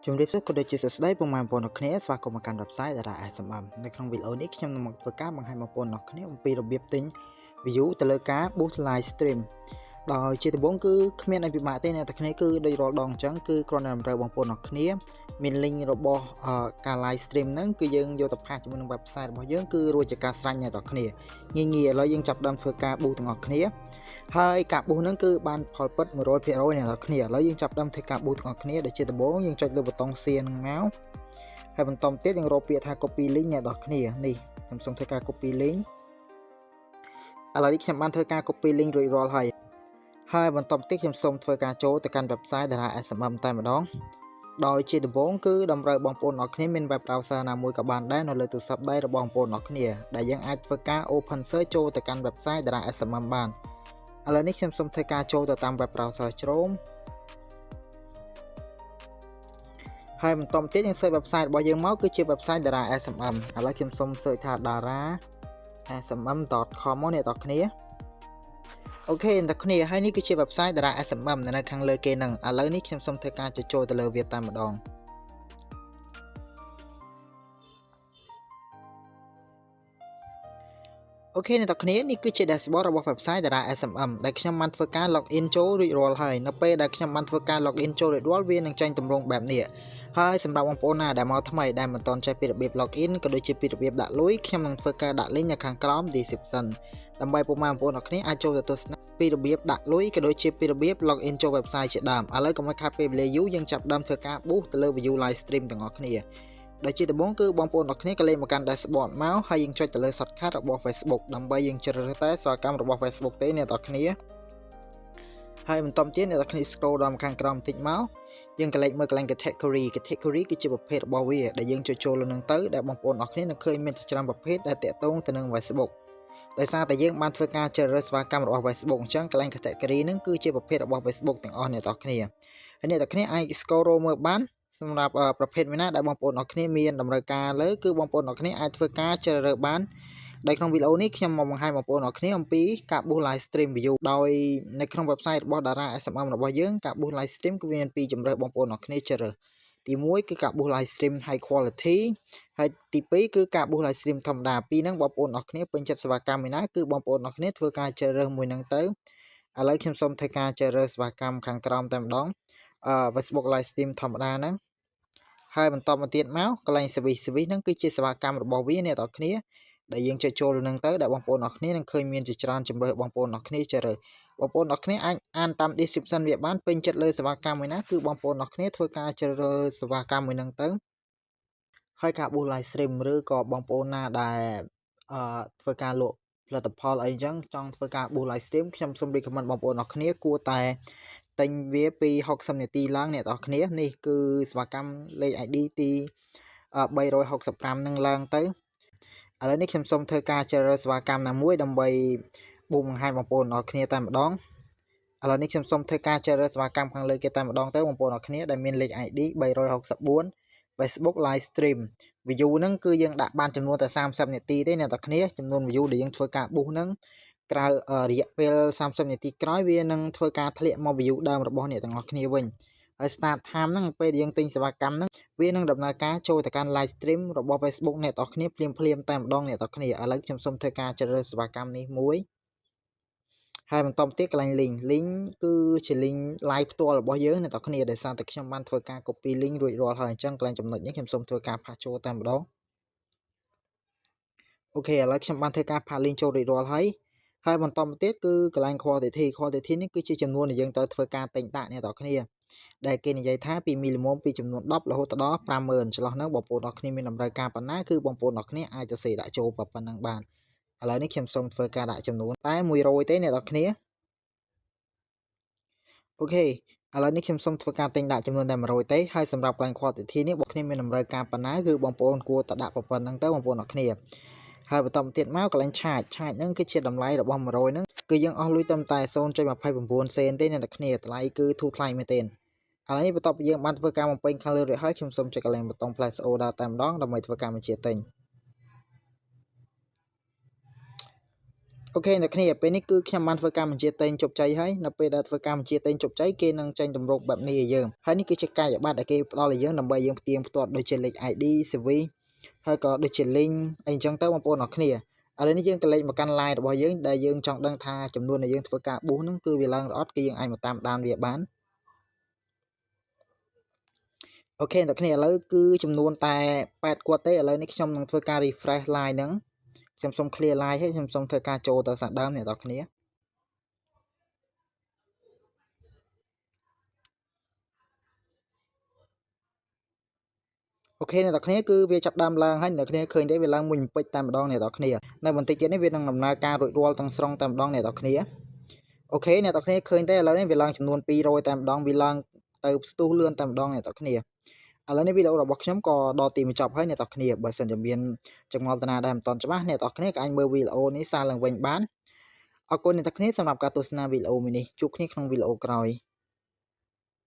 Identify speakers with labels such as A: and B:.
A: ជំរាបសួរក៏ដូចជាសួស្តីពុកម៉ែបងប្អូនអរគ្នាស្វាគមន៍មកកាន់ website Dara SMM នៅក្នុងវីដេអូនេះខ្ញុំនឹងមកធ្វើការបង្ហាញបងប្អូនអរគ្នាអំពីរបៀបទិញ view ទៅលើការ boost live stream ដោយជាដំបូងគឺគ្មានអីពិបាកទេអ្នកទាំងគ្នាគឺដូចរាល់ដងអញ្ចឹងគឺគ្រាន់តែតម្រូវបងប្អូនអរគ្នាមាន link របស់ការ live stream ហ្នឹងគឺយើងយកទៅផាសជាមួយនឹង website របស់យើងគឺរួចជាការស្រេចអ្នកទាំងគ្នាងាយៗឥឡូវយើងចាប់ផ្ដើមធ្វើការ boost ទាំងអស់គ្នាហើយការប៊ូសហ្នឹងគឺបានផលពិត 100% អ្នកនរគ្នាឥឡូវយើងចាប់ផ្ដើមធ្វើការប៊ូសទាំងអស់គ្នាដែលជាដំបូងយើងចុចលើប៊ូតុង share ហ្នឹងមកហើយបន្តទៀតយើងរកពាក្យថា copy link អ្នកនរគ្នានេះខ្ញុំសូមធ្វើការ copy link ឥឡូវនេះខ្ញុំបានធ្វើការ copy link រួចរាល់ហើយបន្តទៀតខ្ញុំសូមធ្វើការចូលទៅកាន់ website Dara SMM តែម្ដងដោយជាដំបូងគឺតម្រូវបងប្អូនអរគ្នាមាន web browser ណាមួយក៏បានដែរនៅលើទូរស័ព្ទដៃរបស់បងប្អូនអរគ្នាដែលយើងអាចធ្វើការ open search ចូលទៅកាន់ website Dara SMM បានឥឡូវនេះខ្ញុំសូមធ្វើការចូលទៅតាម web browser Chrome ហើយបន្តទៀតយើង search website របស់យើងមកគឺជា website Dara SMM ឥឡូវខ្ញុំសូម search ថា darasmm.com មកអ្នកនរគ្នាអូខេអ្នកនរគ្នាហើយនេះគឺជា website Dara SMM នៅខាងលើគេហ្នឹងឥឡូវនេះខ្ញុំសូមធ្វើការចូលទៅលើវាតែម្ដងអូខេអ្នកនរគ្នានេះគឺជា dashboard របស់ website Dara SMM ដែលខ្ញុំបានធ្វើការ login ចូលរួចរាល់ហើយនៅពេលដែលខ្ញុំបានធ្វើការ login ចូលរួចរាល់វានឹងចេញទម្រង់បែបនេះហើយសម្រាប់បងប្អូនណាដែលមកថ្មីដែលមិនទាន់ចេះពីរបៀប login ក៏ដូចជាពីរបៀបដាក់លុយខ្ញុំនឹងធ្វើការដាក់ link នៅខាងក្រោម description ដើម្បីពុកម៉ែបងប្អូនអរគ្នាអាចចូលទៅទស្សនាពីរបៀបដាក់លុយក៏ដូចជាពីរបៀប login ចូល website ជាដើមឥឡូវកុំឲ្យខាតពេលវេលាយូរយើងចាប់ផ្ដើមធ្វើការ boost ទៅលើ view live stream ទាំងអស់គ្នាដែលជាដំបូងគឺបងប្អូនអរគ្នាក៏លេខមកកាន់ dashboard មកហើយយើងចុចទៅលើ shortcut របស់ Facebook ដើម្បីយើងជ្រើសរើសតែសេវាកម្មរបស់ Facebook ទេអ្នកនរគ្នាហើយបន្តទៀតអ្នកនរគ្នា scroll ដល់ខាងក្រោមបន្តិចមកយើងកលេចមើលកន្លែង category គឺជាប្រភេទរបស់វាដែលយើងចូលលើនឹងទៅដែលបងប្អូនអរគ្នានឹងឃើញមានច្រើនប្រភេទដែលតាក់ទងទៅនឹង Facebook ដោយសារតែយើងបានធ្វើការជ្រើសរើសសេវាកម្មរបស់ Facebook អញ្ចឹងកន្លែង category ហ្នឹងគឺជាប្រភេទរបស់ Facebook ទាំងអស់អ្នកនរគ្នាហើយអ្នកនរគ្នាអាច scroll មើលបានសម្រាប់ប្រភេទមួយណាដែលបងប្អូនអរគ្នាមានតម្រូវការលើគឺបងប្អូនអរគ្នាអាចធ្វើការជ្រើសរើសបានដោយក្នុងវីដេអូនេះខ្ញុំមកបង្ហាញបងប្អូនអរគ្នាអំពីការ boost live stream view ដោយនៅក្នុង website របស់ Dara SMM របស់យើងការ boost live stream គឺមានពីរជម្រើសបងប្អូនអរគ្នាជ្រើសរើសទី1គឺការ boost live stream high quality ហើយទី2គឺការ boost live stream ធម្មតាពីរហ្នឹងបងប្អូនអរគ្នាពេញចិត្តសេវាកម្មមួយណាគឺបងប្អូនអរគ្នាធ្វើការជ្រើសរើសមួយហ្នឹងទៅឥឡូវខ្ញុំសូមធ្វើការជ្រើសរើសសេវាកម្មខាងក្រោមតែម្ដងFacebook live stream ធម្មតាហ្នឹងហើយបន្តមកទៀតមកកន្លែង service ហ្នឹងគឺជាសេវាកម្មរបស់វាអ្នកនរគ្នាដែលយើងចូលនឹងទៅដែលបងប្អូនអរគ្នានឹងឃើញមានជាច្រើនជម្រើសបងប្អូនអរគ្នាជ្រើសរើសបងប្អូនអរគ្នាអាចអានតាម description វាបានពេញចិត្តលើសេវាកម្មមួយណាគឺបងប្អូនអរគ្នាធ្វើការជ្រើសរើសសេវាកម្មមួយហ្នឹងទៅហើយការ boost live stream ឬក៏បងប្អូនណាដែលធ្វើការលក់ផលិតផលអីចឹងចង់ធ្វើការ boost live stream ខ្ញុំសូម recommend បងប្អូនអរគ្នាគួរតែទិញវាពី60នាទីឡើងអ្នកនរគ្នានេះគឺសេវាកម្មលេខ ID ទី365នឹងឡើងទៅឥឡូវនេះខ្ញុំសូមធ្វើការជ្រើសរើសសេវាកម្មណាមួយដើម្បីបង្ហាញបងប្អូនអរគ្នាតែម្ដងឥឡូវនេះខ្ញុំសូមធ្វើការជ្រើសរើសសេវាកម្មខាងលើគេតែម្ដងទៅបងប្អូនអរគ្នាដែលមានលេខ ID 364 Facebook live stream view ហ្នឹងគឺយើងដាក់បានចំនួនតែ30នាទីទេអ្នកនរគ្នាចំនួន view ដែលយើងធ្វើការ boost ហ្នឹងក្រៅរយៈពេល30នាទីក្រោយវានឹងធ្វើការធ្លាក់មក view ដើមរបស់អ្នកទាំងអស់គ្នាវិញហើយ start time ហ្នឹងពេលយើងទិញសេវាកម្មហ្នឹងវានឹងដំណើរការចូលទៅកាន់ live stream របស់ Facebook អ្នកទាំងអស់គ្នាភ្លាមតែម្ដងអ្នកទាំងអស់គ្នាឥឡូវខ្ញុំសូមធ្វើការជ្រើសរើសសេវាកម្មនេះមួយហើយបន្តទៀតកន្លែង link គឺជា link live ផ្ទាល់របស់យើងអ្នកទាំងអស់គ្នាដោយសារតែខ្ញុំបានធ្វើការ copy link រួចរាល់ហើយអញ្ចឹងកន្លែងចំណុចនេះខ្ញុំសូមធ្វើការផាសចូលតែម្ដងអូខេឥឡូវខ្ញុំបានធ្វើការផាស link ចូលរួចរាល់ហើយបន្តមកទៀតគឺកន្លែង quantity នេះគឺជាចំនួនដែលយើងត្រូវធ្វើការទិញដាក់អ្នកទាំងអស់គ្នាដែលគេនិយាយថាពីមីលីម៉ូមពីចំនួន10រហូតដល់50000ចន្លោះហ្នឹងបងប្អូនអរគ្នាមានតម្រូវការប៉ុណ្ណាគឺបងប្អូនអរគ្នាអាចទៅសេដាក់ចូលប៉ុណ្ណឹងបានឥឡូវនេះខ្ញុំសូមធ្វើការដាក់ចំនួនតែ100ទេអ្នកនរគ្នាអូខេឥឡូវនេះខ្ញុំសូមធ្វើការទិញដាក់ចំនួនតែ100ទេហើយសម្រាប់កន្លែង quantity នេះបងប្អូនមានតម្រូវការប៉ុណ្ណាគឺបងប្អូនគួរតែដាក់ប៉ុណ្ណឹងទៅបងប្អូនអរគ្នាហើយបន្តទៀតមកកន្លែង charge ហ្នឹងគឺជាតម្លៃរបស់100ហ្នឹងគឺយើងអស់លុយត្រឹមតែ 0.29 សេនទេអ្នកនរគ្នាតម្លៃគឺធូរថ្លៃមែនទែនឥឡូវនេះបន្ទាប់ពីយើងបានធ្វើការបំពេញខាងលើរួចហើយខ្ញុំសូមចុចកន្លែងប៊ូតុង place order តែម្ដងដើម្បីធ្វើការបញ្ជាទិញ okអ្នកគ្នាពេលនេះគឺខ្ញុំបានធ្វើការបញ្ជាទិញជោគជ័យហើយនៅពេលដែលធ្វើការបញ្ជាទិញជោគជ័យគេនឹងចេញទម្រង់បែបនេះឲ្យយើងហើយនេះគឺជាកាយប័ត្រដែលគេផ្ដល់ឲ្យយើងដើម្បីយើងផ្ទៀងផ្ទាត់ដូចជាលេខ ID CV ហើយក៏ដូចជា link អីអញ្ចឹងទៅបងប្អូនអរគ្នាឥឡូវនេះយើងក៏លេខមកកាន់ line របស់យើងដែលយើងចង់ដឹងថាចំនួនដែលយើងធ្វើការប៊ូសហ្នឹងគឺវាឡើងឬអត់គឺយើងអាចមកតាមដានវាបានអូខេអ្នកគ្នាឥឡូវគឺចំនួនតែ8គាត់ទេឥឡូវនេះខ្ញុំនឹងធ្វើការ refresh line ហ្នឹងខ្ញុំសូម clear line ហើយខ្ញុំសូមធ្វើការចូលទៅសាកដើមអ្នកនរគ្នាអូខេអ្នកនរគ្នាគឺវាចាប់ដើមឡើងហើយអ្នកនរគ្នាឃើញទេវាឡើងមួយពេជ្រតែម្ដងអ្នកនរគ្នានៅបន្តិចទៀតនេះវានឹងដំណើរការរួចរាល់ទាំងស្រុងតែម្ដងអ្នកនរគ្នាអូខេអ្នកនរគ្នាឃើញទេឥឡូវនេះវាឡើងចំនួន200តែម្ដងវាឡើងទៅស្ទុះលឿនតែម្ដងអ្នកនរគ្នាឥឡូវនេះវីដេអូរបស់ខ្ញុំក៏ដល់ទីបញ្ចប់ហើយអ្នកនរគ្នាបើសិនជាមានចម្ងល់តាណាដែលមិនទាន់ច្បាស់អ្នកនរគ្នាក៏អាចមើលវីដេអូនេះសារឡើងវិញបានអរគុណអ្នកនរគ្នាសម្រាប់ការទស្សនាវីដេអូមួយនេះជួបគ្នាក្នុងវីដេអូក្រោយ